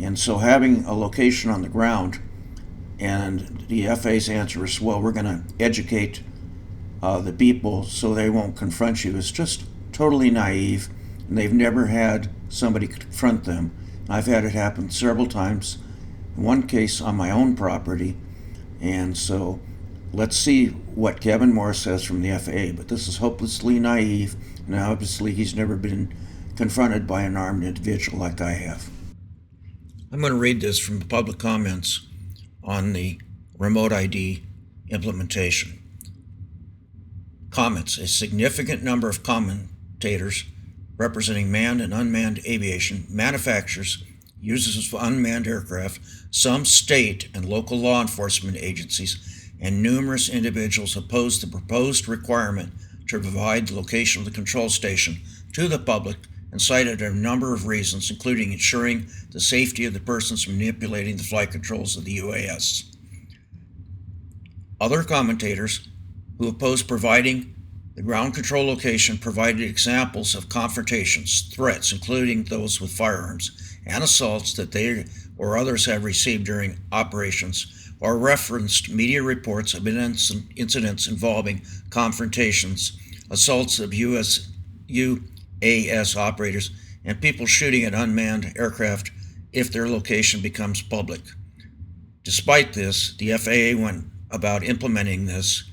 And so having a location on the ground, and the FAA's answer is, well, we're going to educate the people so they won't confront you, is just totally naive. And they've never had somebody confront them. I've had it happen several times, in one case on my own property. And so let's see what Kevin Moore says from the FAA. But this is hopelessly naive, and obviously he's never been confronted by an armed individual like I have. I'm going to read this from the public comments on the remote ID implementation. Comments. A significant number of commentators representing manned and unmanned aviation, manufacturers, users of unmanned aircraft, some state and local law enforcement agencies, and numerous individuals opposed the proposed requirement to provide the location of the control station to the public and cited a number of reasons, including ensuring the safety of the persons manipulating the flight controls of the UAS. Other commentators who opposed providing the ground control location provided examples of confrontations, threats, including those with firearms, and assaults that they or others have received during operations, or referenced media reports of incidents involving confrontations, assaults of UAS operators, and people shooting at unmanned aircraft if their location becomes public. Despite this, the FAA went about implementing this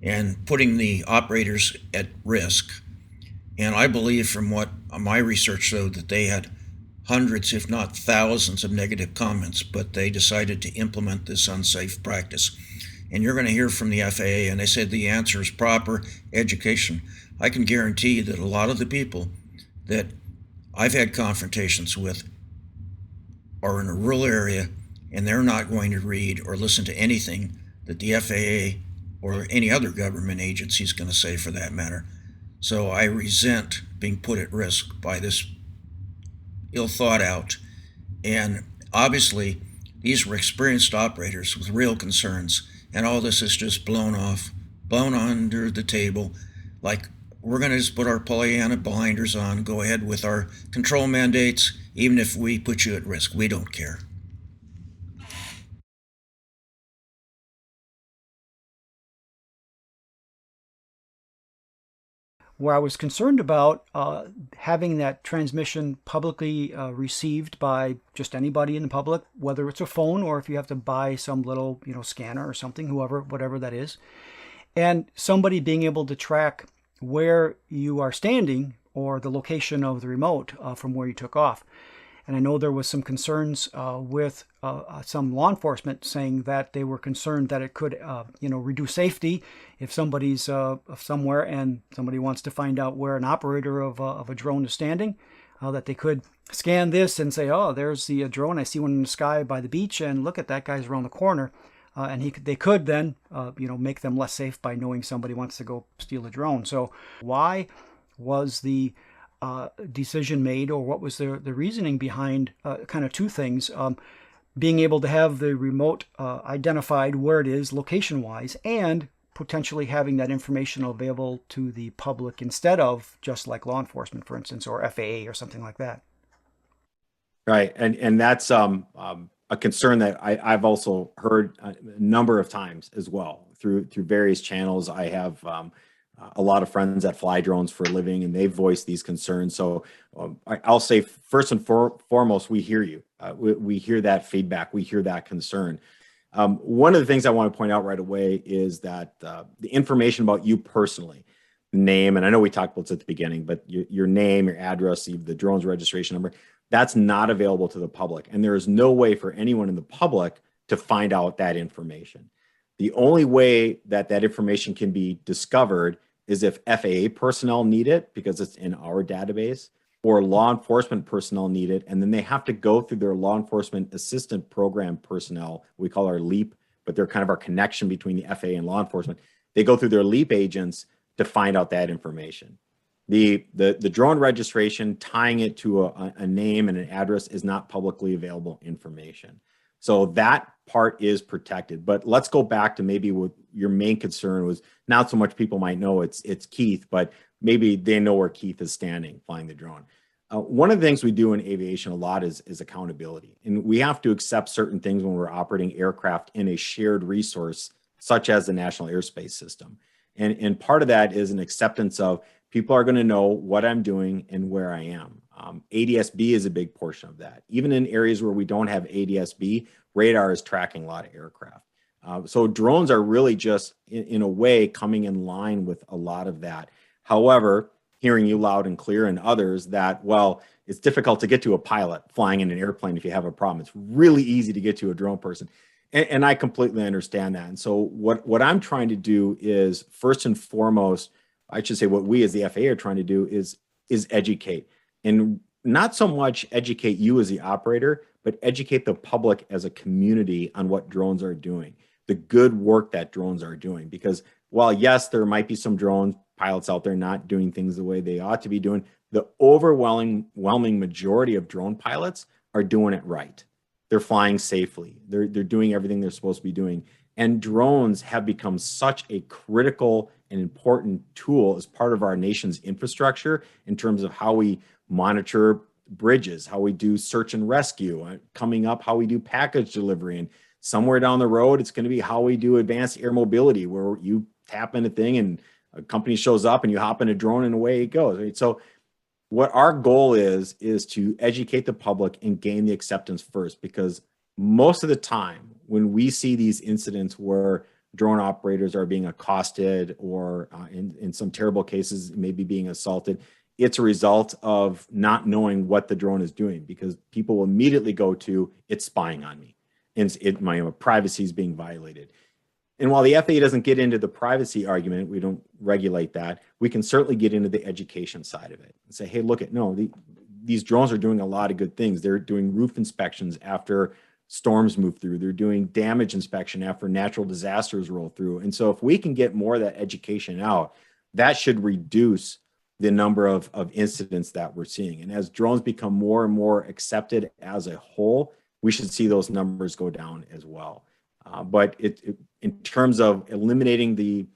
and putting the operators at risk. And I believe from what my research showed that they had hundreds, if not thousands, of negative comments, but they decided to implement this unsafe practice. And you're going to hear from the FAA, and they said the answer is proper education. I can guarantee that a lot of the people that I've had confrontations with are in a rural area, and they're not going to read or listen to anything that the FAA or any other government agency is going to say, for that matter. So I resent being put at risk by this ill thought out. And obviously, these were experienced operators with real concerns, and all this is just blown under the table. Like, we're going to just put our Pollyanna blinders on and go ahead with our control mandates, even if we put you at risk. We don't care. Where I was concerned about having that transmission publicly received by just anybody in the public, whether it's a phone or if you have to buy some little, scanner or something, whatever that is, and somebody being able to track where you are standing or the location of the remote from where you took off. And I know there was some concerns with some law enforcement saying that they were concerned that it could, reduce safety if somebody's somewhere and somebody wants to find out where an operator of a drone is standing, that they could scan this and say, oh, there's the drone. I see one in the sky by the beach, and look at that guy's around the corner. And they could then, make them less safe by knowing somebody wants to go steal a drone. So why was the decision made, or what was the reasoning behind kind of two things? Being able to have the remote identified where it is location-wise, and potentially having that information available to the public instead of just like law enforcement, for instance, or FAA or something like that. Right, and that's a concern that I've also heard a number of times as well through various channels. I have a lot of friends that fly drones for a living, and they've voiced these concerns. So I'll say first and foremost, we hear you. We hear that feedback. We hear that concern. One of the things I want to point out right away is that the information about you personally, name, and I know we talked about this at the beginning, but your name, your address, the drone's registration number, that's not available to the public. And there is no way for anyone in the public to find out that information. The only way that that information can be discovered is if FAA personnel need it because it's in our database, or law enforcement personnel need it, and then they have to go through their law enforcement assistant program personnel. We call our LEAP, but they're kind of our connection between the FAA and law enforcement. They go through their LEAP agents to find out that information. The drone registration, tying it to a name and an address, is not publicly available information. So that part is protected. But let's go back to maybe what your main concern was. Not so much people might know it's Keith, but maybe they know where Keith is standing flying the drone. One of the things we do in aviation a lot is accountability. And we have to accept certain things when we're operating aircraft in a shared resource, such as the National Airspace System. And part of that is an acceptance of people are going to know what I'm doing and where I am. ADS-B is a big portion of that. Even in areas where we don't have ADS-B, radar is tracking a lot of aircraft. So drones are really just, in a way, coming in line with a lot of that. However, hearing you loud and clear and others that, well, it's difficult to get to a pilot flying in an airplane if you have a problem. It's really easy to get to a drone person. And I completely understand that. And so what I'm trying to do is, first and foremost, I should say what we as the FAA are trying to do is educate. And not so much educate you as the operator, but educate the public as a community on what drones are doing, the good work that drones are doing. Because while, yes, there might be some drone pilots out there not doing things the way they ought to be doing, the overwhelming majority of drone pilots are doing it right. They're flying safely. They're doing everything they're supposed to be doing. And drones have become such a critical and important tool as part of our nation's infrastructure in terms of how we monitor bridges, how we do search and rescue, coming up, how we do package delivery. And somewhere down the road, it's going to be how we do advanced air mobility, where you tap in a thing and a company shows up and you hop in a drone and away it goes. Right? So what our goal is to educate the public and gain the acceptance first, because most of the time when we see these incidents where drone operators are being accosted or in some terrible cases, maybe being assaulted, it's a result of not knowing what the drone is doing, because people will immediately go to, it's spying on me and my privacy is being violated. And while the FAA doesn't get into the privacy argument, we don't regulate that, we can certainly get into the education side of it and say, hey, look, these drones are doing a lot of good things. They're doing roof inspections after storms move through. They're doing damage inspection after natural disasters roll through. And so if we can get more of that education out, that should reduce the number of incidents that we're seeing. And as drones become more and more accepted as a whole, we should see those numbers go down as well. But in terms of eliminating the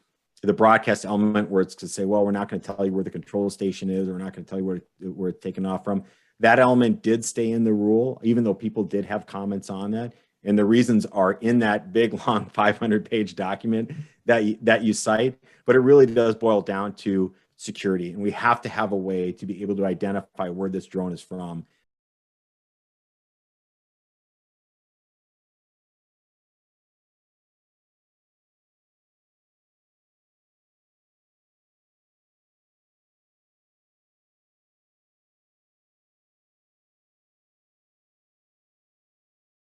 broadcast element, where it's to say, well, we're not going to tell you where the control station is, or we're not going to tell you where it's taken off from, that element did stay in the rule, even though people did have comments on that. And the reasons are in that big, long 500-page document that you cite. But it really does boil down to security. And we have to have a way to be able to identify where this drone is from